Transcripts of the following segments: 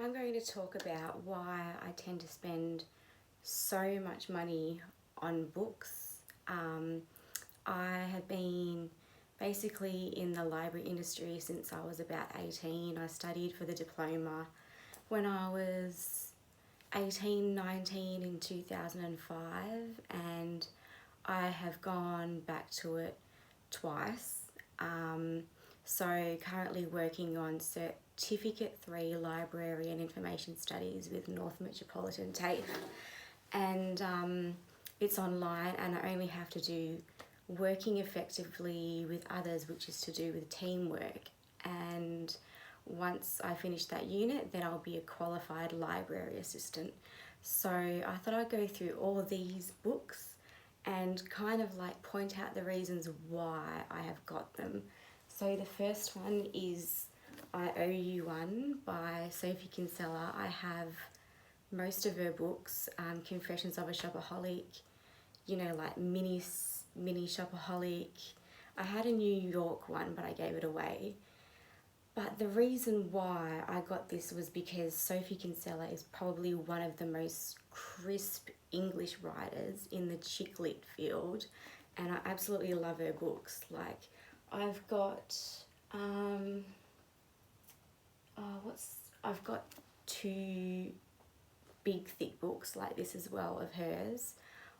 I'm going to talk about why I tend to spend so much money on books. I have been basically in the library industry since I was about 18. I studied for the diploma when I was 18, 19 in 2005, and I have gone back to it twice. So currently working on Certificate 3 Library and Information Studies with North Metropolitan TAFE, and it's online, and I only have to do working effectively with others, which is to do with teamwork. And once I finish that unit, then I'll be a qualified library assistant. So I thought I'd go through all these books and kind of like point out the reasons why I have got them. So the first one is I Owe You One by Sophie Kinsella. I have most of her books, Confessions of a Shopaholic, like mini Shopaholic. I had a New York one, but I gave it away. But the reason why I got this was because Sophie Kinsella is probably one of the most crisp English writers in the chick lit field, and I absolutely love her books. Like, I've got I've got two big thick books like this as well of hers.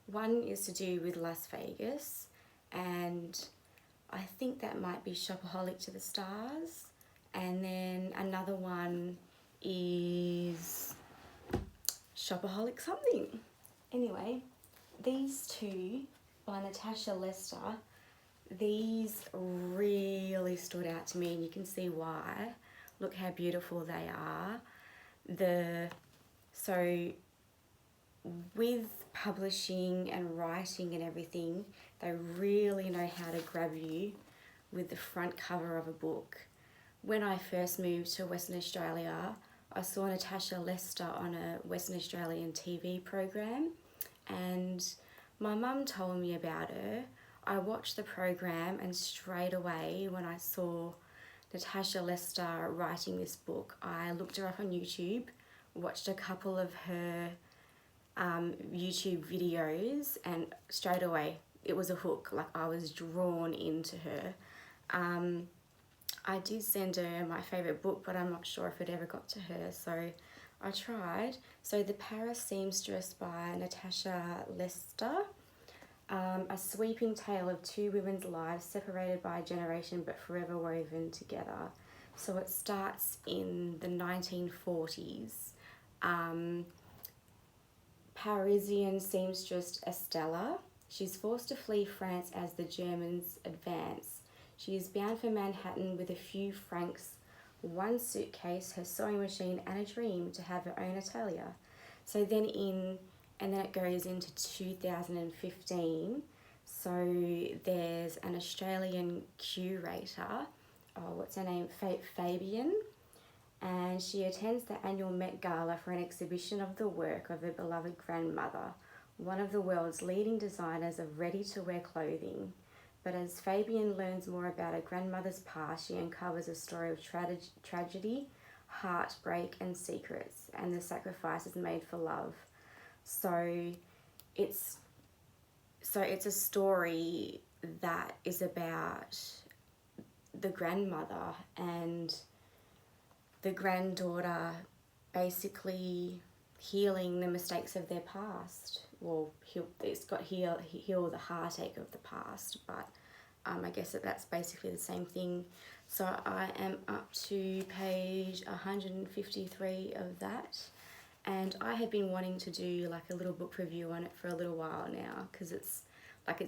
One is to do with Las Vegas, and I think that might be Shopaholic to the Stars. And then another one is Shopaholic something. Anyway, these two by Natasha Lester, these really stood out to me, and you can see why. Look how beautiful they are. So with publishing and writing and everything, they really know how to grab you with the front cover of a book. When I first moved to Western Australia, I saw Natasha Lester on a Western Australian TV program, and my mum told me about her. I watched the program, and straight away when I saw Natasha Lester writing this book, I looked her up on YouTube, watched a couple of her YouTube videos, and straight away it was a hook. Like, I was drawn into her. I did send her my favourite book, but I'm not sure if it ever got to her, so I tried. So The Paris Seamstress by Natasha Lester. A sweeping tale of two women's lives separated by a generation but forever woven together. So it starts in the 1940s. Parisian seamstress Estella. She's forced to flee France as the Germans advance. She is bound for Manhattan with a few francs, one suitcase, her sewing machine, and a dream to have her own atelier. So then it goes into 2015. So there's an Australian curator, what's her name, Fabian, and she attends the annual Met Gala for an exhibition of the work of her beloved grandmother, one of the world's leading designers of ready-to-wear clothing. But as Fabian learns more about her grandmother's past, she uncovers a story of tragedy, heartbreak, and secrets, and the sacrifices made for love. So it's a story that is about the grandmother and the granddaughter basically healing the mistakes of their past. Well, it's got heal the heartache of the past, but I guess that's basically the same thing. So I am up to page 153 of that, and I have been wanting to do like a little book review on it for a little while now, because it's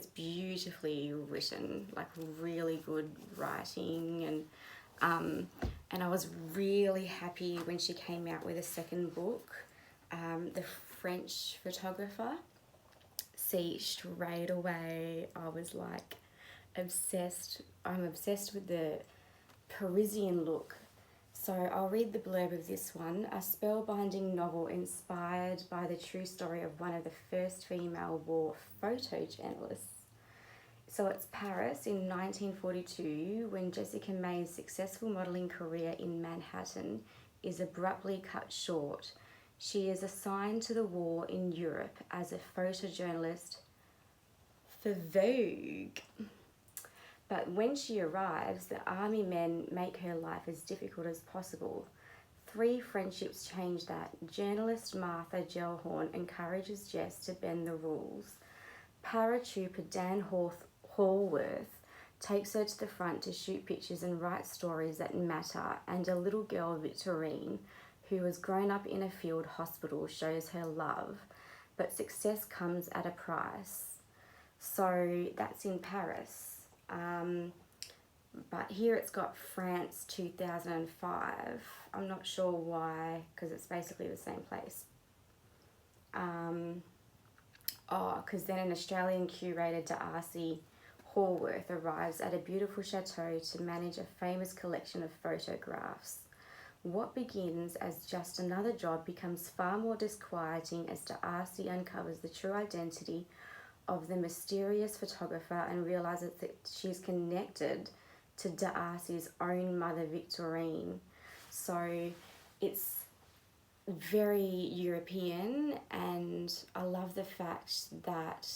beautifully written, like really good writing, and I was really happy when she came out with a second book. The French Photographer. See, straight away I was like obsessed. I'm obsessed with the Parisian look. So I'll read the blurb of this one. A spellbinding novel inspired by the true story of one of the first female war photojournalists. So it's Paris in 1942, when Jessica May's successful modelling career in Manhattan is abruptly cut short. She is assigned to the war in Europe as a photojournalist for Vogue. But when she arrives, the army men make her life as difficult as possible. 3 friendships change that. Journalist Martha Gellhorn encourages Jess to bend the rules. Paratrooper Dan Hallworth takes her to the front to shoot pictures and write stories that matter, and a little girl, Victorine, who has grown up in a field hospital, shows her love. But success comes at a price. So that's in Paris. But here it's got France 2005. I'm not sure why, because it's basically the same place. Because then an Australian curator, Darcy Hallworth, arrives at a beautiful chateau to manage a famous collection of photographs. What begins as just another job becomes far more disquieting as Darcy uncovers the true identity of the mysterious photographer and realizes that she's connected to Darcy's own mother, Victorine. So it's very European, and I love the fact that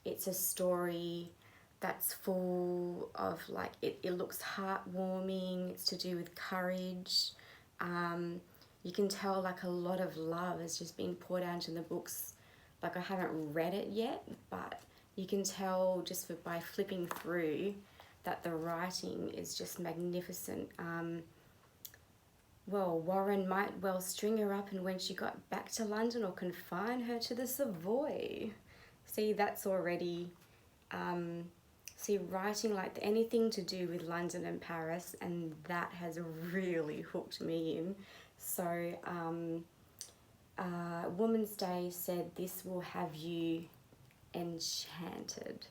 it's a story that's full of, like, it looks heartwarming. It's to do with courage. You can tell, like, a lot of love has just been poured out into the books. Like, I haven't read it yet, but you can tell just by flipping through that the writing is just magnificent. Well, Warren might well string her up and when she got back to London, or confine her to the Savoy. See, that's already, writing like anything to do with London and Paris, and that has really hooked me in. So, Woman's Day said this will have you enchanted.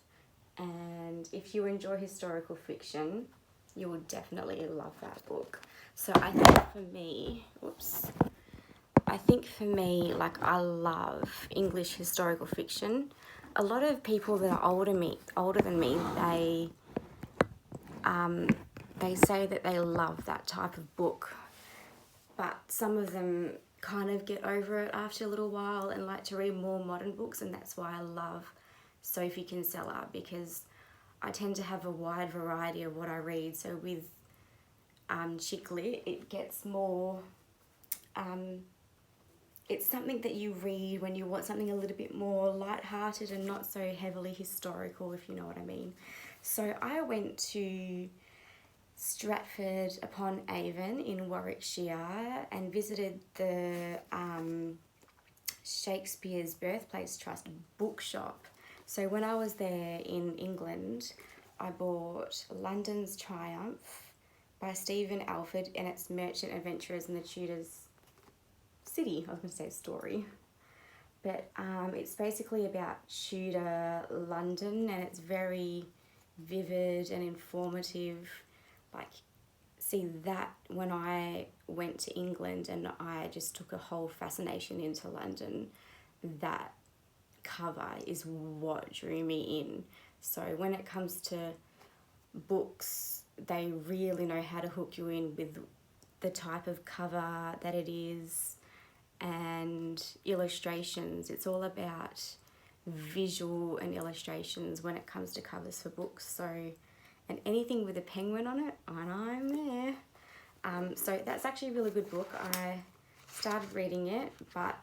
And if you enjoy historical fiction, you will definitely love that book. So I think for me, like, I love English historical fiction. A lot of people that are older than me, they say that they love that type of book, but some of them kind of get over it after a little while and like to read more modern books, and that's why I love Sophie Kinsella, because I tend to have a wide variety of what I read. So with chick lit, it gets more, it's something that you read when you want something a little bit more lighthearted and not so heavily historical, if you know what I mean. So I went to Stratford upon Avon in Warwickshire and visited the Shakespeare's Birthplace Trust bookshop. So when I was there in England, I bought London's Triumph by Stephen Alford and its Merchant Adventurers in the Tudors City. I was going to say story. But it's basically about Tudor London, and it's very vivid and informative. Like, see, that when I went to England and I just took a whole fascination into London, that cover is what drew me in. So when it comes to books, they really know how to hook you in with the type of cover that it is and illustrations. It's all about visual and illustrations when it comes to covers for books. So, and anything with a penguin on it, and I'm there. So that's actually a really good book. I started reading it, but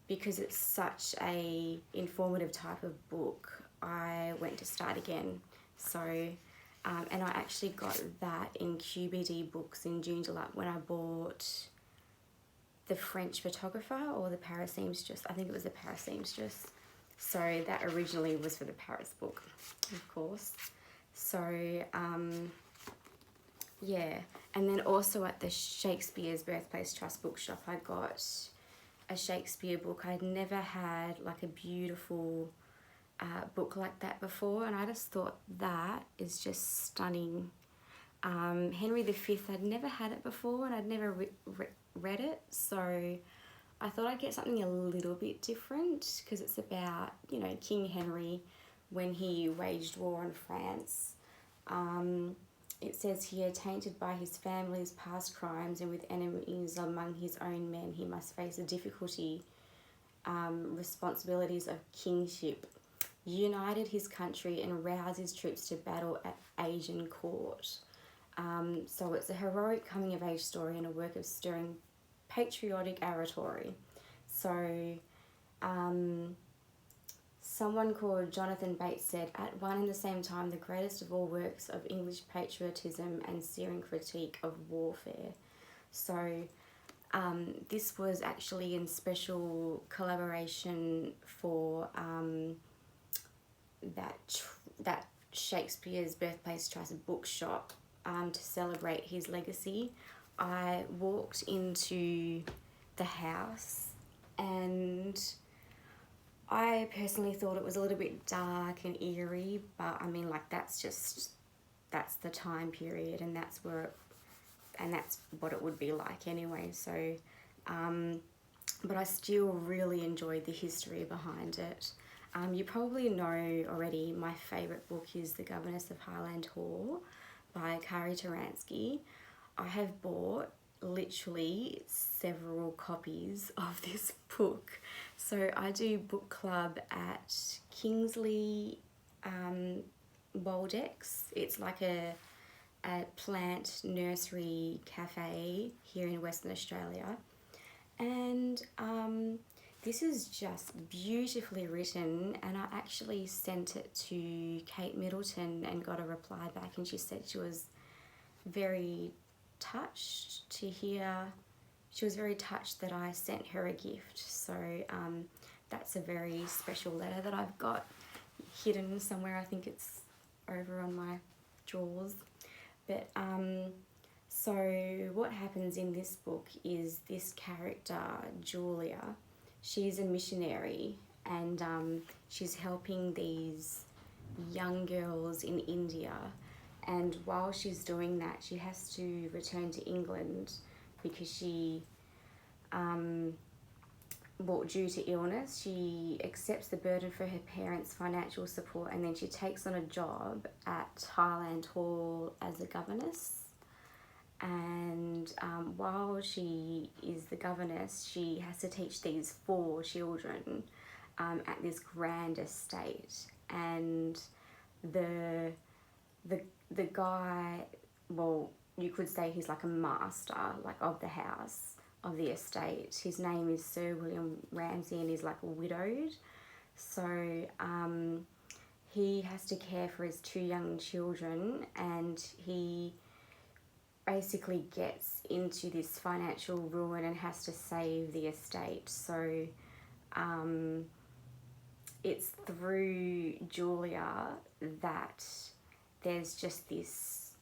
because it's such a informative type of book, I went to start again. So, and I actually got that in QBD books in June, July, when I bought The French Photographer or The Paris Seamstress. I think it was The Paris Seamstress. So that originally was for the Paris book, of course. So, yeah. And then also at the Shakespeare's Birthplace Trust bookshop, I got a Shakespeare book. I'd never had like a beautiful book like that before, and I just thought that is just stunning. Henry V, I'd never had it before, and I'd never read it, so I thought I'd get something a little bit different, because it's about, you know, King Henry when he waged war on France. it says here, tainted by his family's past crimes and with enemies among his own men, he must face the difficulty, responsibilities of kingship, united his country and roused his troops to battle at Agincourt. So it's a heroic coming-of-age story and a work of stirring patriotic oratory. So someone called Jonathan Bates said, at one and the same time, the greatest of all works of English patriotism and searing critique of warfare. So this was actually in special collaboration for that Shakespeare's Birthplace Trust bookshop to celebrate his legacy. I walked into the house and I personally thought it was a little bit dark and eerie, but I mean, like, that's the time period, and that's what it would be like anyway. So, but I still really enjoyed the history behind it. You probably know already my favourite book is The Governess of Highland Hall by Kari Taransky. I have bought literally several copies of this book. So I do book club at Kingsley Waldex. It's like a plant nursery cafe here in Western Australia. And this is just beautifully written, and I actually sent it to Kate Middleton and got a reply back, and she said she was very touched to hear, she was very touched that I sent her a gift. So that's a very special letter that I've got hidden somewhere. I think it's over on my drawers. But so what happens in this book is this character, Julia, she's a missionary, and she's helping these young girls in India. And while she's doing that, she has to return to England because she, due to illness, she accepts the burden for her parents' financial support, and then she takes on a job at Highland Hall as a governess. And while she is the governess, she has to teach these 4 children at this grand estate. And the guy, well, you could say he's like a master, like, of the house, of the estate. His name is Sir William Ramsay, and he's like widowed. So he has to care for his 2 young children, and he basically gets into this financial ruin and has to save the estate. So it's through Julia that there's just this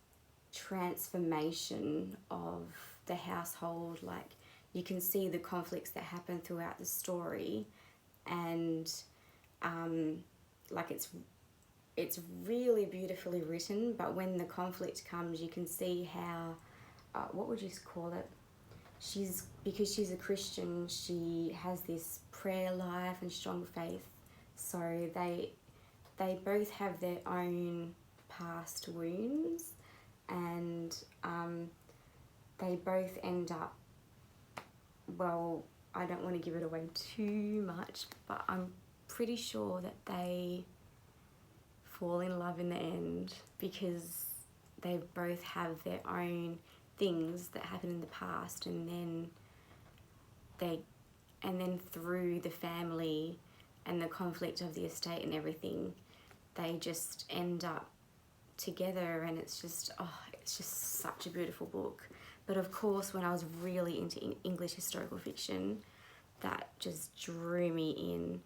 transformation of the household. Like, you can see the conflicts that happen throughout the story, and like, it's really beautifully written, but when the conflict comes, you can see how, what would you call it? Because she's a Christian, she has this prayer life and strong faith. So they both have their own past wounds, and they both end up, well, I don't want to give it away too much, but I'm pretty sure that they fall in love in the end, because they both have their own things that happened in the past, and then through the family and the conflict of the estate and everything, they just end up together, and it's just such a beautiful book. But of course, when I was really into English historical fiction, that just drew me in.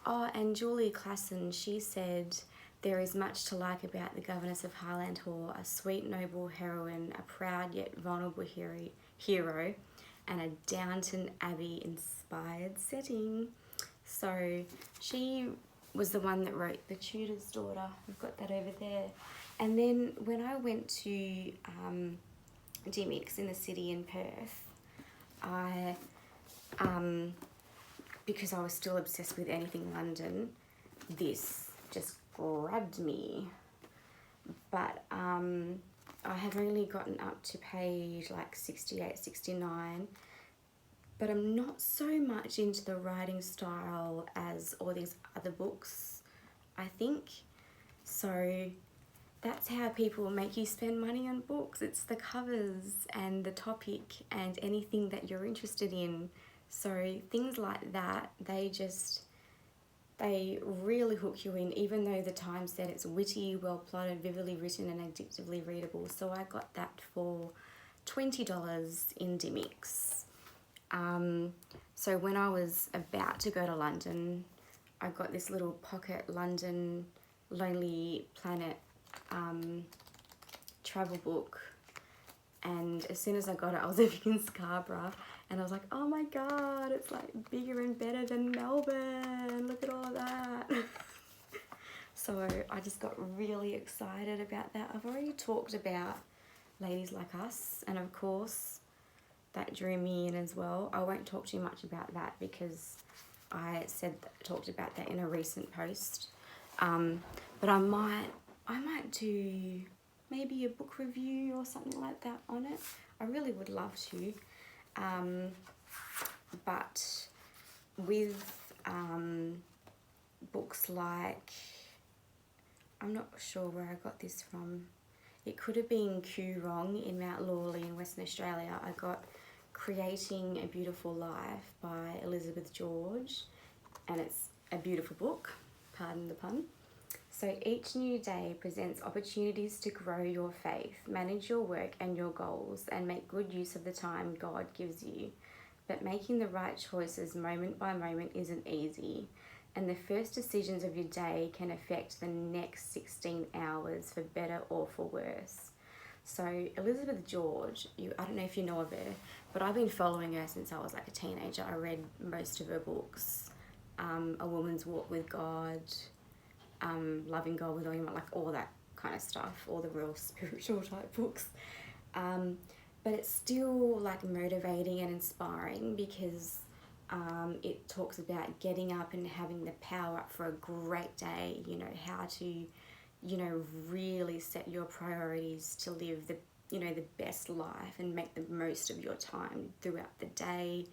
Oh, and Julia Klassen, she said, there is much to like about the Governess of Highland Hall, a sweet, noble heroine, a proud yet vulnerable hero, and a Downton Abbey-inspired setting. So she was the one that wrote The Tudor's Daughter. We've got that over there. And then when I went to DMX in the city in Perth, because I was still obsessed with anything London, this just grabbed me. But I have only gotten up to page like 68, 69, but I'm not so much into the writing style as all these other books, I think. So that's how people make you spend money on books. It's the covers and the topic and anything that you're interested in. So things like that, they really hook you in, even though the Times said it's witty, well plotted, vividly written and addictively readable. So I got that for $20 in Dimix. So when I was about to go to London, I got this little pocket London Lonely Planet travel book, and as soon as I got it, I was living in Scarborough, and I was like, oh my god, it's like bigger and better than Melbourne, look at all of that. So I just got really excited about that. I've already talked about Ladies Like Us, and of course that drew me in as well. I won't talk too much about that because I talked about that in a recent post, but I might do maybe a book review or something like that on it. I really would love to. But with books like, I'm not sure where I got this from. It could have been Q Wrong in Mount Lawley in Western Australia. I got Creating a Beautiful Life by Elizabeth George, and it's a beautiful book, pardon the pun. So each new day presents opportunities to grow your faith, manage your work and your goals, and make good use of the time God gives you. But making the right choices moment by moment isn't easy, and the first decisions of your day can affect the next 16 hours for better or for worse. So Elizabeth George, I don't know if you know of her, but I've been following her since I was like a teenager. I read most of her books, A Woman's Walk with God, Loving God with All Your Might, like all that kind of stuff, all the real spiritual type books. But it's still like motivating and inspiring because it talks about getting up and having the power up for a great day, how to, really set your priorities to live the best life and make the most of your time throughout the day.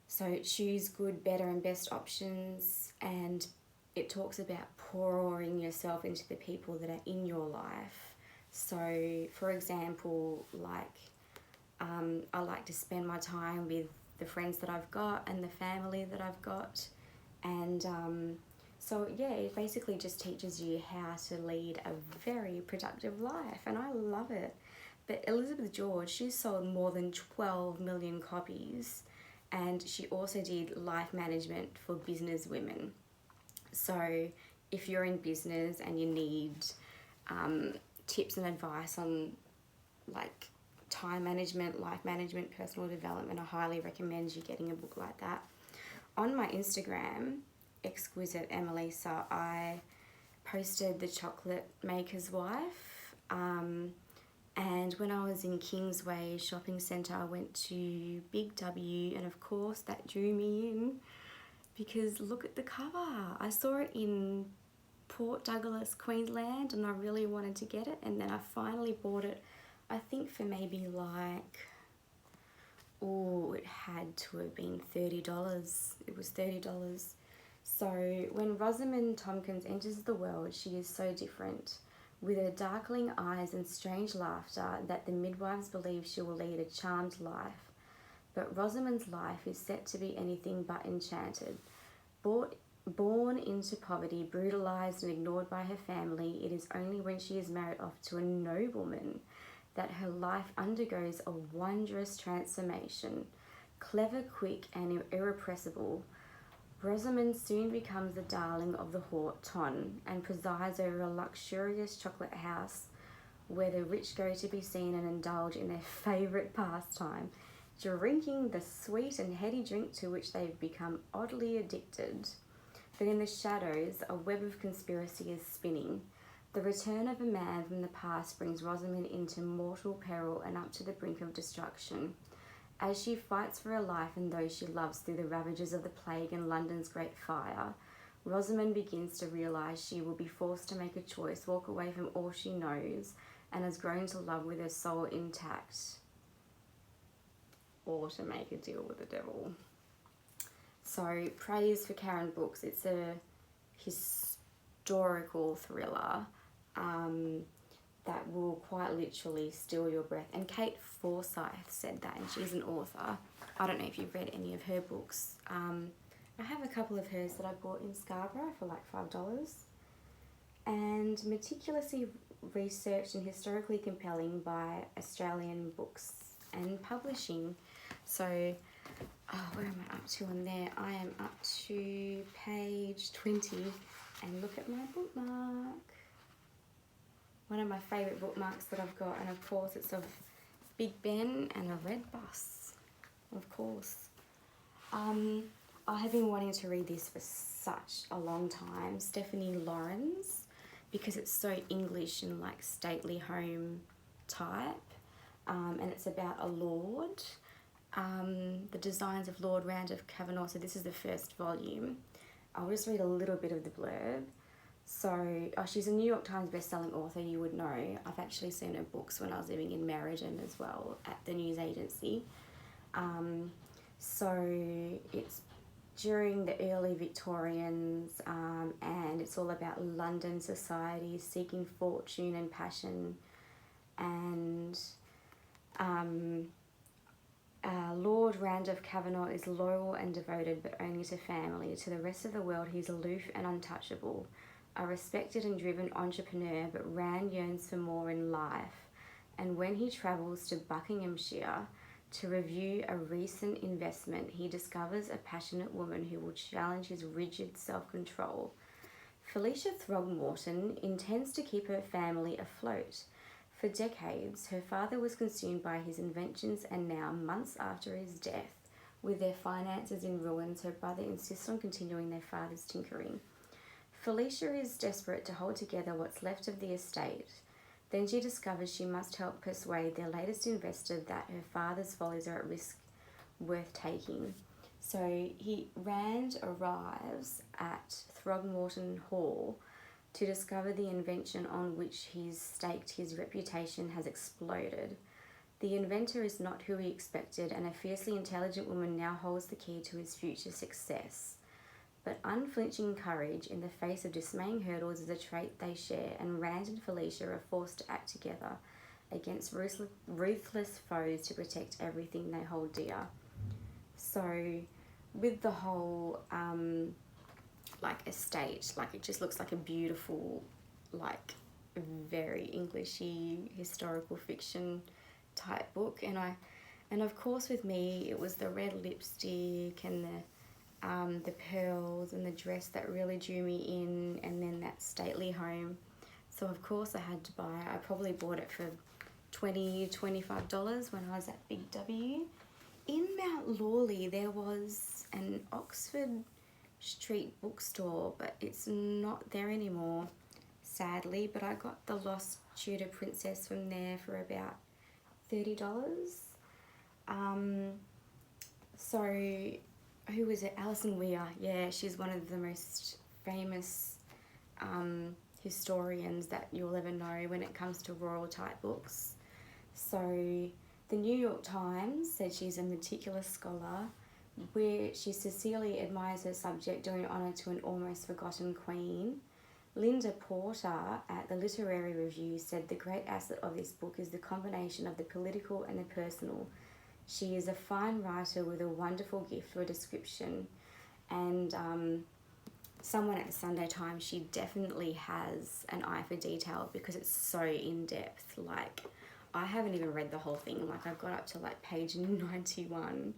So choose good, better and best options, and it talks about pouring yourself into the people that are in your life. So, for example, I like to spend my time with the friends that I've got and the family that I've got. And so, yeah, it basically just teaches you how to lead a very productive life. And I love it. But Elizabeth George, she sold more than 12 million copies. And she also did life management for business women. So if you're in business and you need tips and advice on like time management, life management, personal development, I highly recommend you getting a book like that. On my Instagram, Exquisiteemmalisa, I posted the Clockmakers wife. And when I was in Kingsway Shopping Centre, I went to Big W, and of course that drew me in because look at the cover. I saw it in Port Douglas, Queensland, and I really wanted to get it, and then I finally bought it, I think for maybe it had to have been $30. It was $30. So when Rosamund Tomkins enters the world, she is so different, with her darkling eyes and strange laughter, that the midwives believe she will lead a charmed life. But Rosamund's life is set to be anything but enchanted. Born into poverty, brutalised and ignored by her family, it is only when she is married off to a nobleman that her life undergoes a wondrous transformation. Clever, quick and irrepressible, Rosamund soon becomes the darling of the Haut Ton and presides over a luxurious chocolate house where the rich go to be seen and indulge in their favourite pastime, drinking the sweet and heady drink to which they've become oddly addicted. But in the shadows, a web of conspiracy is spinning. The return of a man from the past brings Rosamund into mortal peril and up to the brink of destruction. As she fights for her life and those she loves through the ravages of the plague and London's Great Fire, Rosamund begins to realise she will be forced to make a choice, walk away from all she knows, and has grown to love with her soul intact, or to make a deal with the devil. So, praise for Karen Books. It's a historical thriller that will quite literally steal your breath. And Kate Forsyth said that, and she's an author. I don't know if you've read any of her books. I have a couple of hers that I bought in Scarborough for like $5. And meticulously researched and historically compelling by Australian Books and Publishing. So, where am I up to on there? I am up to page 20, and look at my bookmark. One of my favourite bookmarks that I've got, and of course it's of Big Ben and a red bus, of course. I have been wanting to read this for such a long time, Stephanie Lawrence, because it's so English and like stately home type, and it's about a lord, the designs of Lord Randolph. So this is the first volume. I'll just read a little bit of the blurb. So, she's a New York Times best-selling author, you would know. I've actually seen her books when I was living in Meriden as well, at the news agency. So it's during the early Victorians, and it's all about London society seeking fortune and passion. And Lord Randolph is loyal and devoted, but only to family. To the rest of the world, he's aloof and untouchable. A respected and driven entrepreneur, but Rand yearns for more in life. And when he travels to Buckinghamshire to review a recent investment, he discovers a passionate woman who will challenge his rigid self-control. Felicia Throgmorton intends to keep her family afloat. For decades, her father was consumed by his inventions, and now, months after his death, with their finances in ruins, her brother insists on continuing their father's tinkering. Felicia is desperate to hold together what's left of the estate. Then she discovers she must help persuade their latest investor that her father's follies are at risk worth taking. So Rand arrives at Throgmorton Hall to discover the invention on which he's staked his reputation has exploded. The inventor is not who he expected, and a fiercely intelligent woman now holds the key to his future success. But unflinching courage in the face of dismaying hurdles is a trait they share, and Rand and Felicia are forced to act together against ruthless foes to protect everything they hold dear. So, with the whole estate, it just looks like a beautiful, very Englishy historical fiction type book, and of course with me it was the red lipstick and the pearls and the dress that really drew me in, and then that stately home. So of course I had to buy it. I probably bought it for $20-$25 when I was at Big W. In Mount Lawley there was an Oxford Street bookstore, but it's not there anymore, sadly. But I got the Lost Tudor Princess from there for about $30. So who was it? Alison Weir. Yeah, she's one of the most famous historians that you'll ever know when it comes to royal type books. So the New York Times said she's a meticulous scholar, where she sincerely admires her subject, doing honour to an almost forgotten queen. Linda Porter at the Literary Review said the great asset of this book is the combination of the political and the personal. She is a fine writer with a wonderful gift for description, and someone at the Sunday Times, she definitely has an eye for detail because it's so in-depth. I haven't even read the whole thing. I've got up to page 91,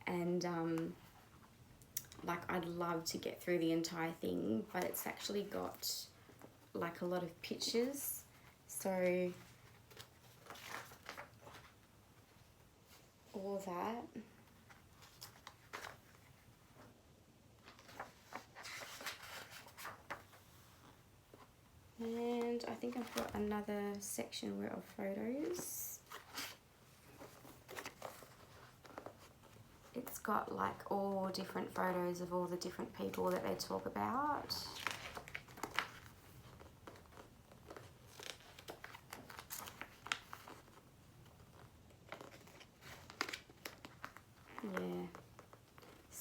and I'd love to get through the entire thing, but it's actually got a lot of pictures, so all that. And I think I've got another section of photos. It's got all different photos of all the different people that they talk about.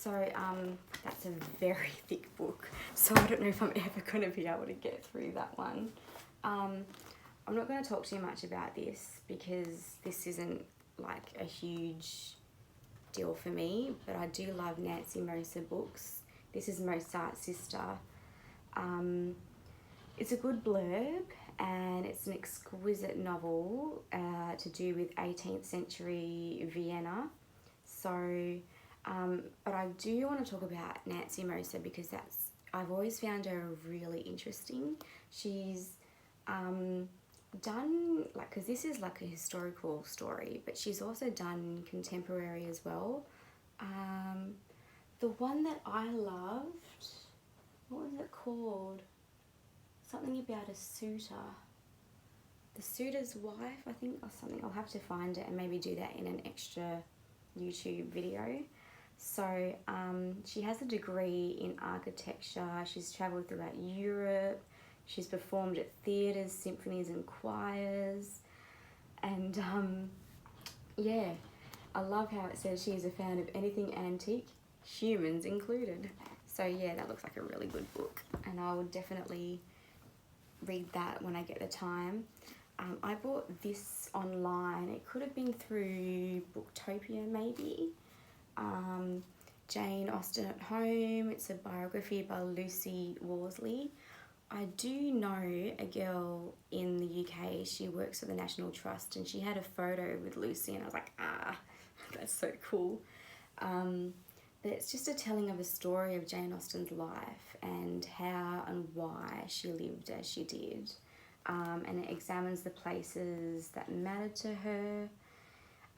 So that's a very thick book, so I don't know if I'm ever going to be able to get through that one. I'm not going to talk too much about this because this isn't like a huge deal for me, but I do love Nancy Moser books. This is Mozart's sister. It's a good blurb, and it's an exquisite novel to do with 18th century Vienna. So, but I do want to talk about Nancy Moser because I've always found her really interesting. She's done, like, because this is like a historical story, but she's also done contemporary as well. The one that I loved, what was it called? Something about a suitor. The Suitor's Wife, I think, or something. I'll have to find it and maybe do that in an extra YouTube video. So she has a degree in architecture. She's travelled throughout Europe. She's performed at theatres, symphonies and choirs. And yeah, I love how it says she is a fan of anything antique, humans included. So yeah, that looks like a really good book, and I would definitely read that when I get the time. I bought this online. It could have been through Booktopia maybe. Jane Austen at Home. It's a biography by Lucy Worsley. I do know a girl in the UK. She works for the National Trust, and she had a photo with Lucy, and I was like, that's so cool. But it's just a telling of a story of Jane Austen's life and how and why she lived as she did. And it examines the places that mattered to her.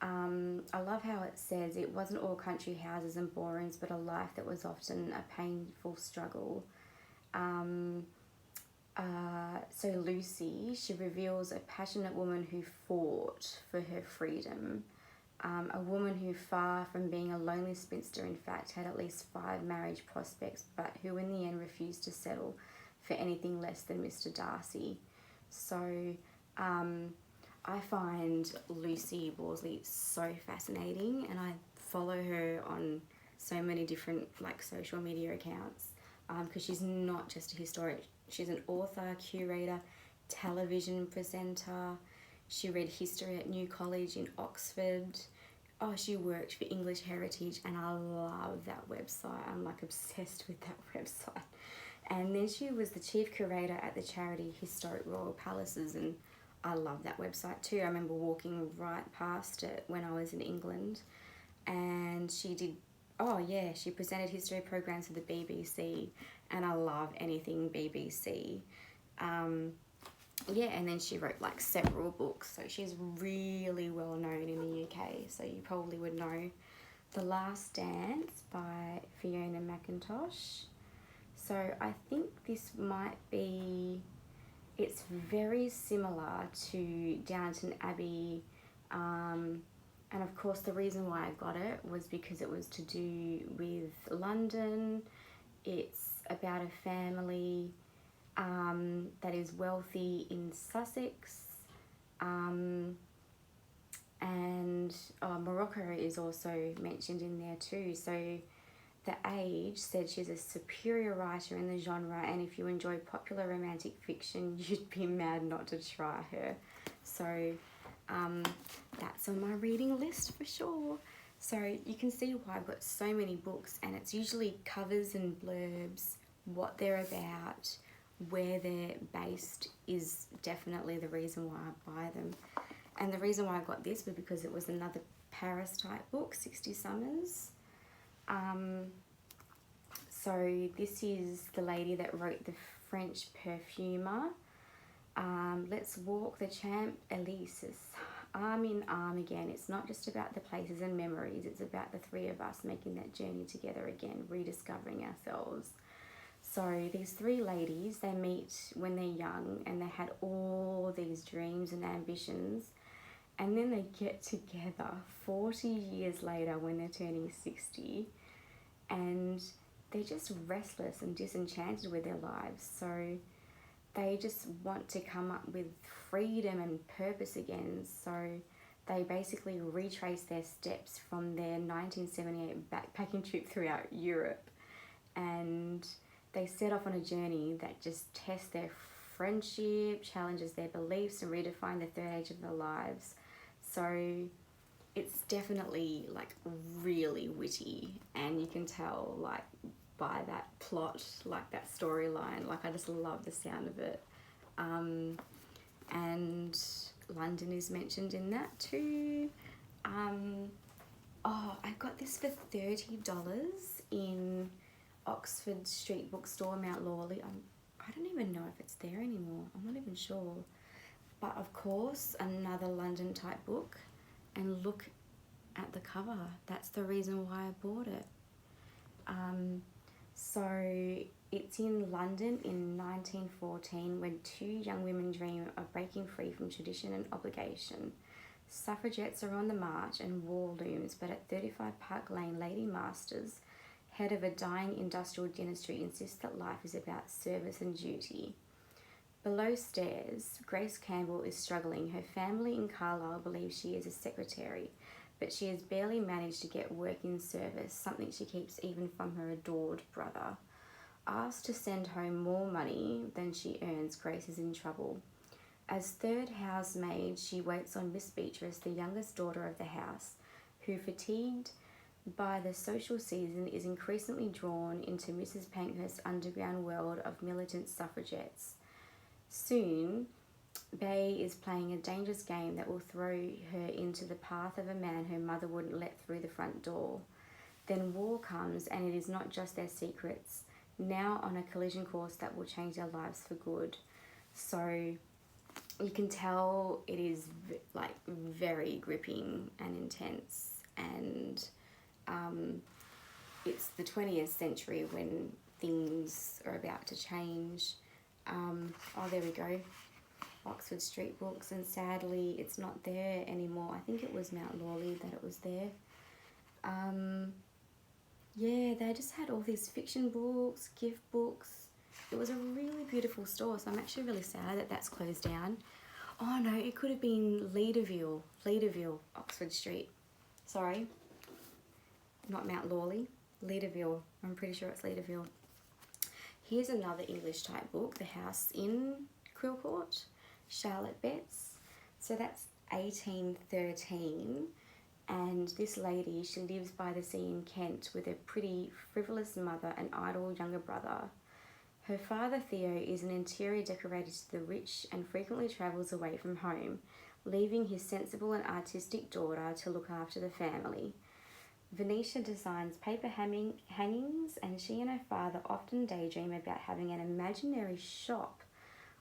I love how it says it wasn't all country houses and borings, but a life that was often a painful struggle. So Lucy, she reveals a passionate woman who fought for her freedom. A woman who, far from being a lonely spinster, in fact, had at least 5 marriage prospects, but who in the end refused to settle for anything less than Mr. Darcy. So I find Lucy Worsley so fascinating, and I follow her on so many different like social media accounts because she's not just a historian. She's an author, curator, television presenter. She read history at New College in Oxford. Oh, she worked for English Heritage, and I love that website. I'm like obsessed with that website. And then she was the chief curator at the charity Historic Royal Palaces, and I love that website too. I remember walking right past it when I was in England, and she presented history programs for the BBC, and I love anything BBC. And then she wrote like several books, so she's really well known in the UK, so you probably would know The Last Dance by Fiona McIntosh. So I think this might be, it's very similar to Downton Abbey, and of course the reason why I got it was because it was to do with London. It's about a family that is wealthy in Sussex, and Morocco is also mentioned in there too. So The Age said she's a superior writer in the genre, and if you enjoy popular romantic fiction, you'd be mad not to try her. So that's on my reading list for sure. So you can see why I've got so many books, and it's usually covers and blurbs, what they're about, where they're based is definitely the reason why I buy them. And the reason why I got this was because it was another Paris type book, 60 Summers. So this is the lady that wrote The French Perfumer. Let's Walk the Champ Elysees, arm in arm again. It's not just about the places and memories, it's about the three of us making that journey together again, rediscovering ourselves. So these 3 ladies, they meet when they're young, and they had all these dreams and ambitions, and then they get together 40 years later when they're turning 60, and they're just restless and disenchanted with their lives. So they just want to come up with freedom and purpose again. So They basically retrace their steps from their 1978 backpacking trip throughout Europe, and they set off on a journey that just tests their friendship, challenges their beliefs, and redefine the third age of their lives. So it's definitely like really witty, and you can tell like by that plot, like that storyline, like I just love the sound of it. And London is mentioned in that too. I got this for $30 in Oxford Street Bookstore, Mount Lawley. I don't even know if it's there anymore. I'm not even sure. But of course, another London type book. And look at the cover. That's the reason why I bought it. So it's in London in 1914 when two young women dream of breaking free from tradition and obligation. Suffragettes are on the march and war looms, but at 35 Park Lane, Lady Masters, head of a dying industrial dynasty, insists that life is about service and duty. Below stairs, Grace Campbell is struggling. Her family in Carlisle believes she is a secretary, but she has barely managed to get work in service, something she keeps even from her adored brother. Asked to send home more money than she earns, Grace is in trouble. As third housemaid, she waits on Miss Beatrice, the youngest daughter of the house, who, fatigued by the social season, is increasingly drawn into Mrs. Pankhurst's underground world of militant suffragettes. Soon, Bay is playing a dangerous game that will throw her into the path of a man her mother wouldn't let through the front door. Then war comes, and it is not just their secrets, now on a collision course that will change their lives for good. So you can tell it is like very gripping and intense, and it's the 20th century when things are about to change. There we go. Oxford Street Books, and sadly it's not there anymore. I think it was Mount Lawley that it was there. They just had all these fiction books, gift books. It was a really beautiful store, so I'm actually really sad that that's closed down. Oh no, it could have been Leaderville, Oxford Street. Sorry, not Mount Lawley, Leaderville. I'm pretty sure it's Leaderville. Here's another English type book, The House in Quill Court, Charlotte Betts. So that's 1813, and this lady, she lives by the sea in Kent with a pretty frivolous mother and idle younger brother. Her father, Theo, is an interior decorator to the rich and frequently travels away from home, leaving his sensible and artistic daughter to look after the family. Venetia designs paper hangings, and she and her father often daydream about having an imaginary shop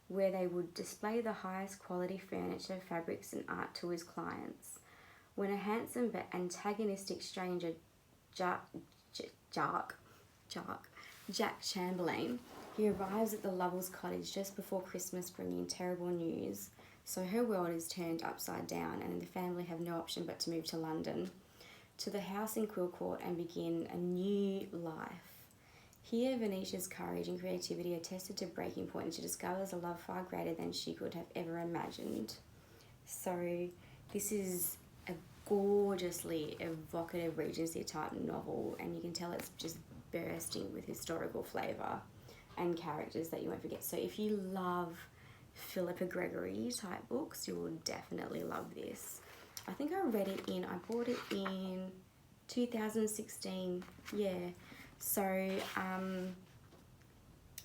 where they would display the highest quality furniture, fabrics, and art to his clients. When a handsome but antagonistic stranger, Jack Chamberlain, he arrives at the Lovells' cottage just before Christmas, bringing terrible news. So her world is turned upside down, and the family have no option but to move to London, to the house in Quill Court, and begin a new life. Here, Venetia's courage and creativity are tested to breaking point, and she discovers a love far greater than she could have ever imagined. So this is a gorgeously evocative Regency type novel, and you can tell it's just bursting with historical flavour and characters that you won't forget. So if you love Philippa Gregory type books, you will definitely love this. I think I bought it in 2016, So,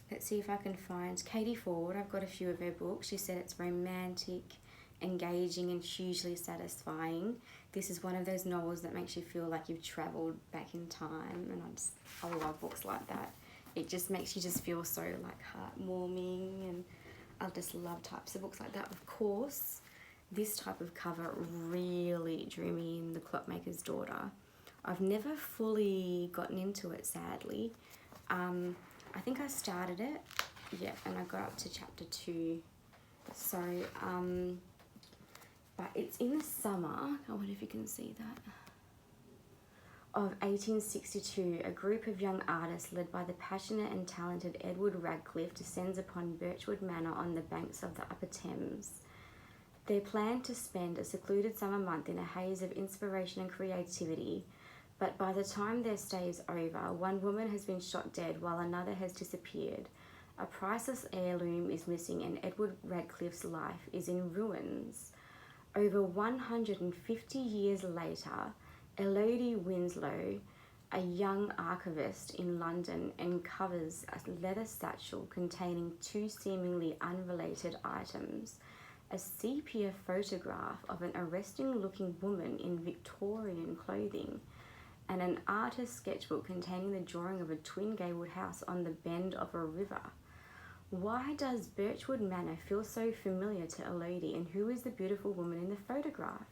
let's see if I can find Katie Ford. I've got a few of her books. She said it's romantic, engaging, and hugely satisfying. This is one of those novels that makes you feel like you've travelled back in time, and I love books like that. It just makes you just feel so like heartwarming, and I just love types of books like that. Of course, this type of cover really drew me in, The Clockmaker's Daughter. I've never fully gotten into it, sadly. I think I started it, and I got up to chapter 2. So, but it's in the summer, I wonder if you can see that, of 1862, a group of young artists led by the passionate and talented Edward Radcliffe descends upon Birchwood Manor on the banks of the Upper Thames. They planned to spend a secluded summer month in a haze of inspiration and creativity, but by the time their stay is over, one woman has been shot dead while another has disappeared. A priceless heirloom is missing and Edward Radcliffe's life is in ruins. Over 150 years later, Elodie Winslow, a young archivist in London, uncovers a leather satchel containing two seemingly unrelated items: a sepia photograph of an arresting-looking woman in Victorian clothing, and an artist's sketchbook containing the drawing of a twin gabled house on the bend of a river. Why does Birchwood Manor feel so familiar to Elodie, and who is the beautiful woman in the photograph?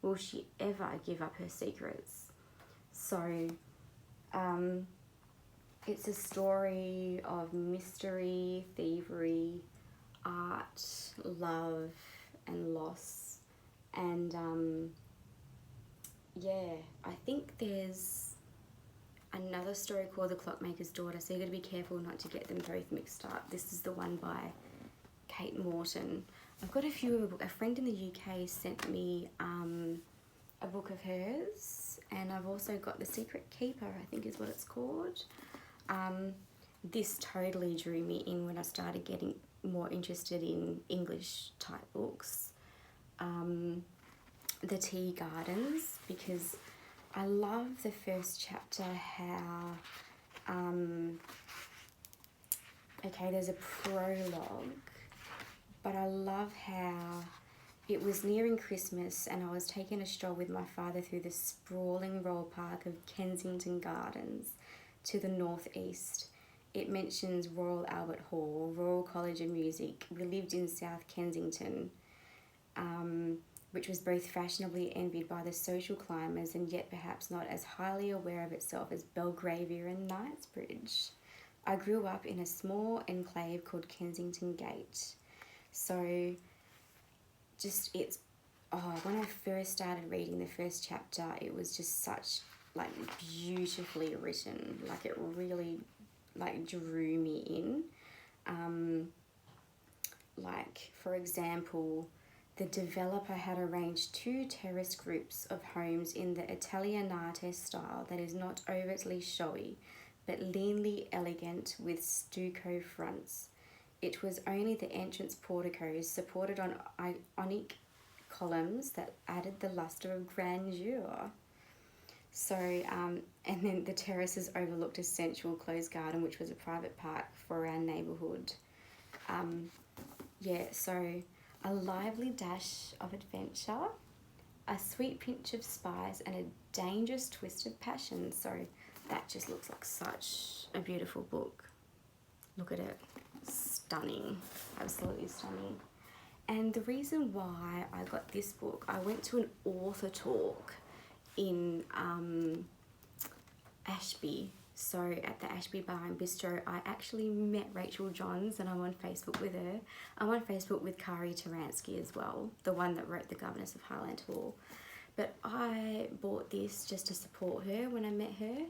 Will she ever give up her secrets? So, it's a story of mystery, thievery, art, love, and loss. And I think there's another story called The Clockmaker's Daughter, so you got to be careful not to get them both mixed up. This is the one by Kate Morton. I've got a few of a book. A friend in the UK sent me a book of hers, and I've also got The Secret Keeper, I think is what it's called. This totally drew me in when I started getting more interested in English type books. The Tea Gardens, because I love the first chapter how, there's a prologue, but I love how it was nearing Christmas and I was taking a stroll with my father through the sprawling royal park of Kensington Gardens to the northeast. It mentions Royal Albert Hall, Royal College of Music. We lived in South Kensington, which was both fashionably envied by the social climbers and yet perhaps not as highly aware of itself as Belgravia and Knightsbridge. I grew up in a small enclave called Kensington Gate. So when I first started reading the first chapter, it was just such beautifully written. It really drew me in. For example, the developer had arranged 2 terraced groups of homes in the Italianate style that is not overtly showy, but leanly elegant with stucco fronts. It was only the entrance porticos supported on Ionic columns that added the lustre of grandeur. So, and then the terraces overlooked a central closed garden, which was a private park for our neighbourhood. So a lively dash of adventure, a sweet pinch of spice, and a dangerous twist of passion. So that just looks like such a beautiful book. Look at it. Stunning. Absolutely stunning. And the reason why I got this book, I went to an author talk in Ashby. So at the Ashby Bar and Bistro, I actually met Rachel Johns, and I'm on Facebook with her. I'm on Facebook with Kari Taransky as well, the one that wrote The Governess of Highland Hall. But I bought this just to support her when I met her,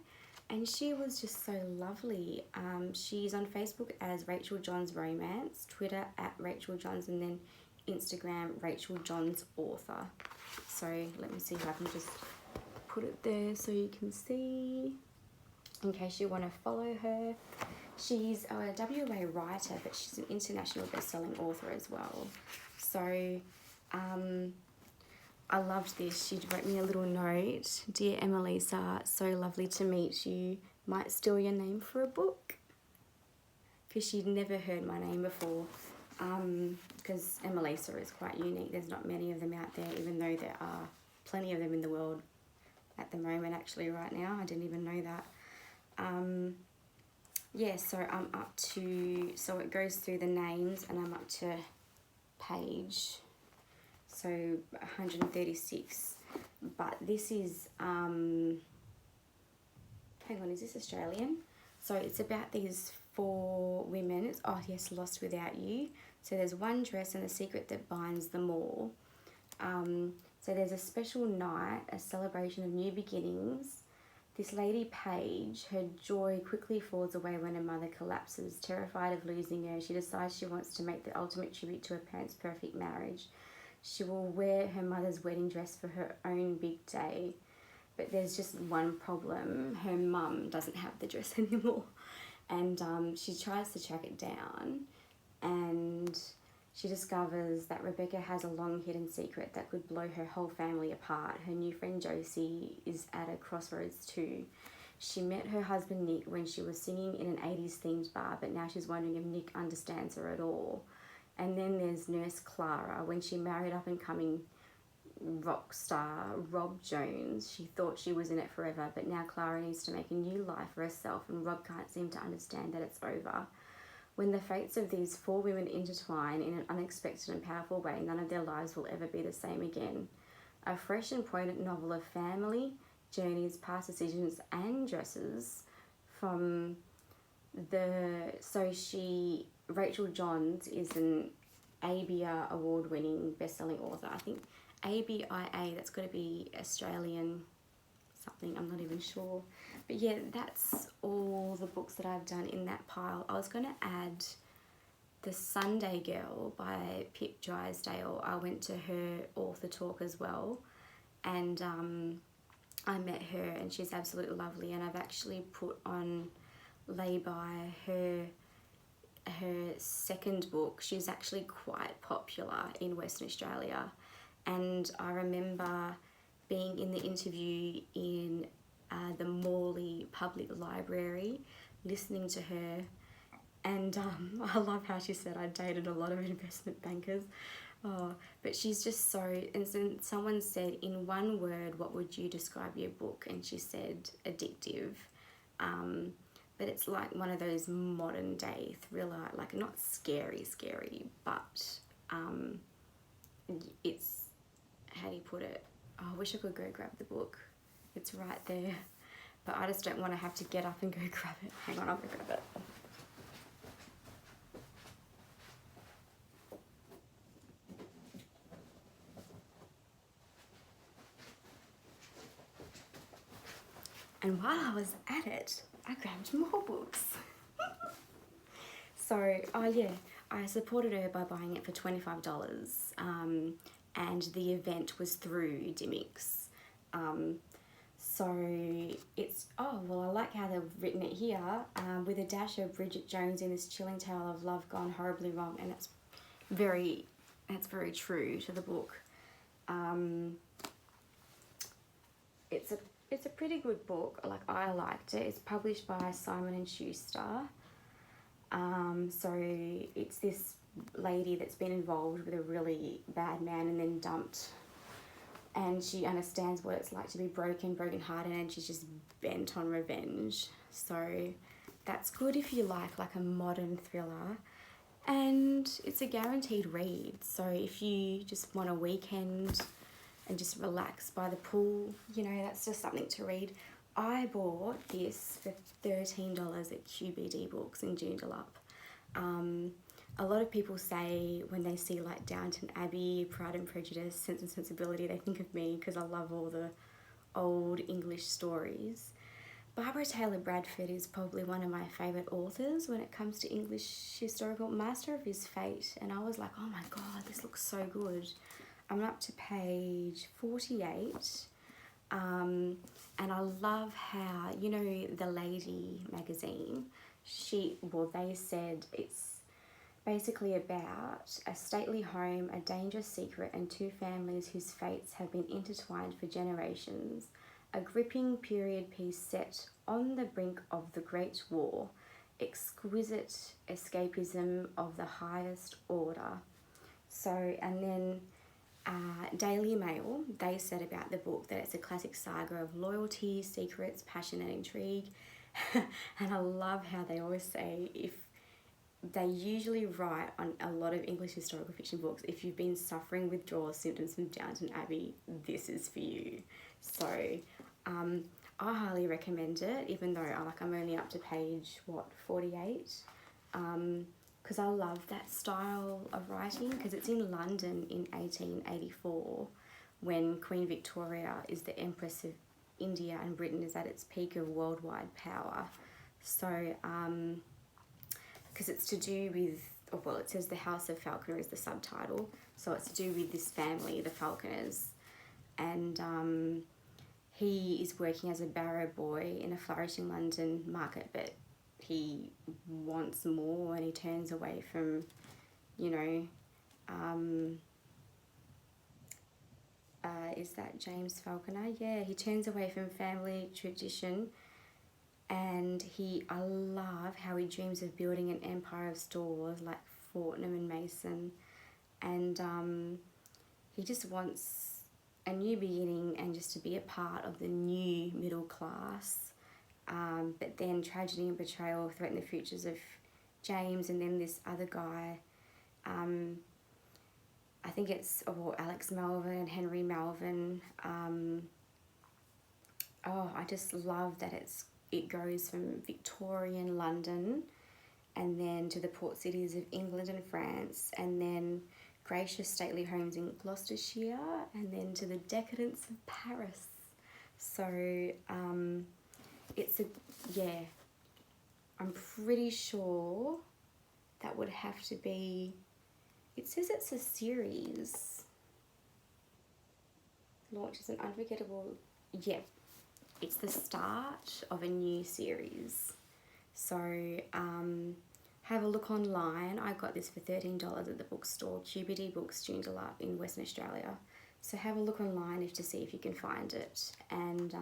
and she was just so lovely. She's on Facebook as Rachel Johns Romance, Twitter at Rachel Johns, and then Instagram Rachel Johns Author. So let me see if I can just put it there so you can see, in case you want to follow her. She's a WA writer, but she's an international best-selling author as well. So I loved this. She wrote me a little note. Dear Emmalisa, so lovely to meet you. Might steal your name for a book. Because she'd never heard my name before. Because Emmalisa is quite unique. There's not many of them out there, even though there are plenty of them in the world at the moment, actually, right now. I didn't even know that. So I'm up to, so it goes through the names, and I'm up to page, so 136, but this is, hang on, is this Australian? So it's about these 4 women. It's, Lost Without You. So there's one dress and the secret that binds them all. So there's a special night, a celebration of new beginnings. This lady Paige, her joy quickly falls away when her mother collapses. Terrified of losing her, she decides she wants to make the ultimate tribute to her parents' perfect marriage. She will wear her mother's wedding dress for her own big day. But there's just one problem. Her mum doesn't have the dress anymore. And she tries to track it down, and she discovers that Rebecca has a long hidden secret that could blow her whole family apart. Her new friend Josie is at a crossroads too. She met her husband Nick when she was singing in an 80s themed bar, but now she's wondering if Nick understands her at all. And then there's Nurse Clara. When she married up and coming rock star Rob Jones, she thought she was in it forever, but now Clara needs to make a new life for herself, and Rob can't seem to understand that it's over. When the fates of these four women intertwine in an unexpected and powerful way, none of their lives will ever be the same again. A fresh and poignant novel of family, journeys, past decisions, and dresses from Rachel Johns is an ABR award-winning best-selling author. I think ABIA, that's got to be Australian something, I'm not even sure. But yeah, that's all the books that I've done in that pile. I was going to add The Sunday Girl by Pip Drysdale. I went to her author talk as well, and I met her, and she's absolutely lovely, and I've actually put on lay-by her second book. She's actually quite popular in Western Australia, and I remember being in the interview in the Morley Public Library, listening to her, and I love how she said I dated a lot of investment bankers. Oh, but she's just so, and then someone said, in one word, what would you describe your book? And she said addictive. But it's like one of those modern day thriller, like not scary, but it's, how do you put it? Oh, I wish I could go grab the book. It's right there. But I just don't want to have to get up and go grab it. Hang on, I'll go grab it. And while I was at it, I grabbed more books. So, oh yeah, I supported her by buying it for $25. And the event was through Dimmicks. So it's, oh, well, I like how they've written it here, with a dash of Bridget Jones in this chilling tale of love gone horribly wrong, and that's very true to the book. It's a pretty good book. Like, I liked it. It's published by Simon and Schuster. So it's this lady that's been involved with a really bad man and then dumped, and she understands what it's like to be broken-hearted, and she's just bent on revenge. So that's good if you like a modern thriller, and it's a guaranteed read. So if you just want a weekend and just relax by the pool, you know, that's just something to read. I bought this for $13 at QBD Books in Joondalup. A lot of people say when they see like Downton Abbey, Pride and Prejudice, Sense and Sensibility, they think of me because I love all the old English stories. Barbara Taylor Bradford is probably one of my favourite authors when it comes to English historical, Master of His Fate, and I was like, oh my god, this looks so good. I'm up to page 48, and I love how, you know, the Lady magazine, they said it's basically about a stately home, a dangerous secret, and two families whose fates have been intertwined for generations. A gripping period piece set on the brink of the Great War. Exquisite escapism of the highest order. So, and then Daily Mail, they said about the book that it's a classic saga of loyalty, secrets, passion and intrigue. And I love how they always say, if they usually write on a lot of English historical fiction books, if you've been suffering withdrawal symptoms from Downton Abbey, this is for you. So I highly recommend it, even though I'm only up to page 48, because I love that style of writing, because it's in London in 1884 when Queen Victoria is the Empress of India and Britain is at its peak of worldwide power. So because it's to do with well, it says The House of Falconer is the subtitle. So it's to do with this family, the Falconers. And he is working as a barrow boy in a flourishing London market, but he wants more and he turns away from, you know, is that James Falconer? Yeah, he turns away from family tradition, and I love how he dreams of building an empire of stores like Fortnum and Mason, and he just wants a new beginning and just to be a part of the new middle class. But then tragedy and betrayal threaten the futures of James and then this other guy. I think it's Alex Melvin and Henry Melvin. I just love that it goes from Victorian London and then to the port cities of England and France, and then gracious stately homes in Gloucestershire, and then to the decadence of Paris. So I'm pretty sure that would have to be, it says it's a series. Launches an unforgettable, it's the start of a new series. So have a look online. I got this for $13 at the bookstore, QBD Books, Joondalup in Western Australia. So have a look online to see if you can find it. And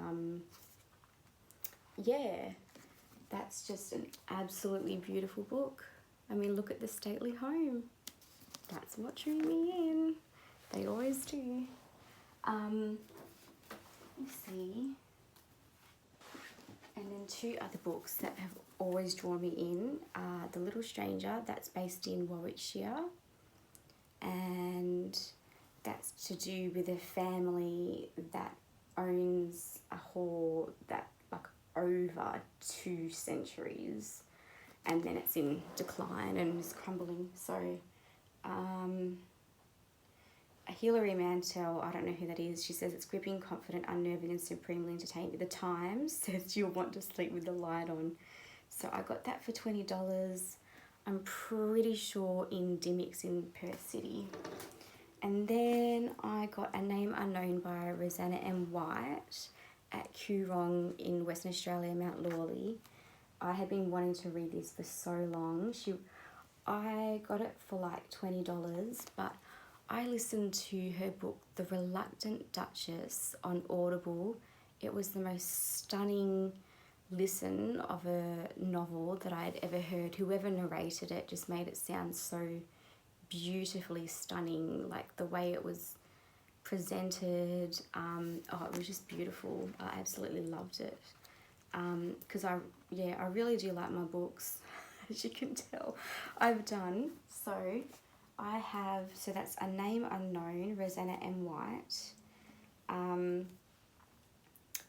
that's just an absolutely beautiful book. I mean, look at the stately home. That's what drew me in. They always do. Let me see. And then two other books that have always drawn me in are The Little Stranger, that's based in Warwickshire, and that's to do with a family that owns a hall that like over 2 centuries, and then it's in decline and is crumbling. So Hilary Mantel, I don't know who that is. She says it's gripping, confident, unnerving and supremely entertaining. The Times says you'll want to sleep with the light on. So I got that for $20. I'm pretty sure in Dimmicks in Perth City. And then I got A Name Unknown by Rosanna M. White at Coorong in Western Australia, Mount Lawley. I had been wanting to read this for so long. I got it for like $20, but I listened to her book, The Reluctant Duchess, on Audible. It was the most stunning listen of a novel that I had ever heard. Whoever narrated it just made it sound so beautifully stunning, like the way it was presented. It was just beautiful. I absolutely loved it. Because I really do like my books, as you can tell I've done. So I have, so that's A Name Unknown, Rosanna M. White.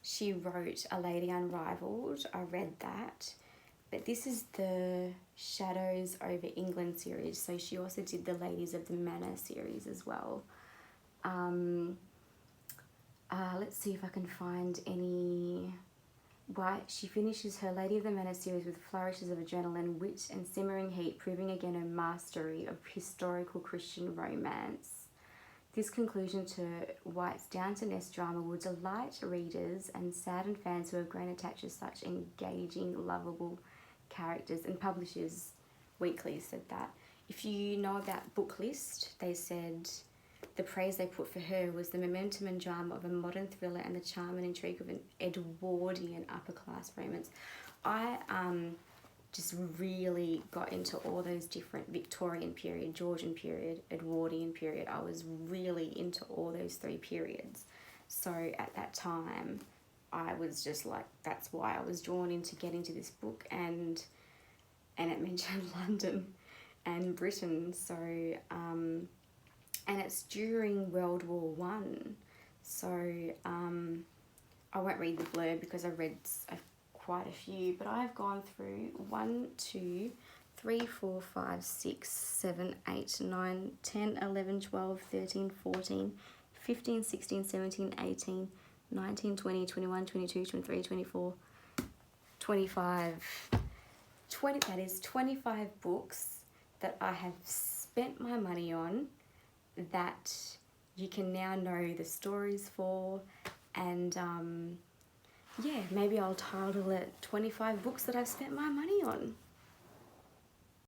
She wrote A Lady Unrivaled. I read that. But this is the Shadows Over England series. So she also did the Ladies of the Manor series as well. Let's see if I can find any. Right, she finishes her Lady of the Manor series with flourishes of adrenaline, wit and simmering heat, proving again her mastery of historical Christian romance. This conclusion to White's down-to-nest drama will delight readers and sadden fans who have grown attached to such engaging, lovable characters. And Publishers Weekly said that. If you know about Booklist, they said the praise they put for her was the momentum and drama of a modern thriller and the charm and intrigue of an Edwardian upper-class romance. I just really got into all those different Victorian period, Georgian period, Edwardian period. I was really into all those 3 periods. So at that time, I was just like, that's why I was drawn into getting to this book, and it mentioned London and Britain. So, and it's during World War One. So I won't read the blurb because I read quite a few, but I've gone through 1, 2, 3, 4, 5, 6, 7, 8, 9, 10, 11, 12, 13, 14, 15, 16, 17, 18, 19, 20, 21, 22, 23, 24, 25. That is 25 books that I have spent my money on, that you can now know the stories for, and yeah, maybe I'll title it 25 books that I've spent my money on.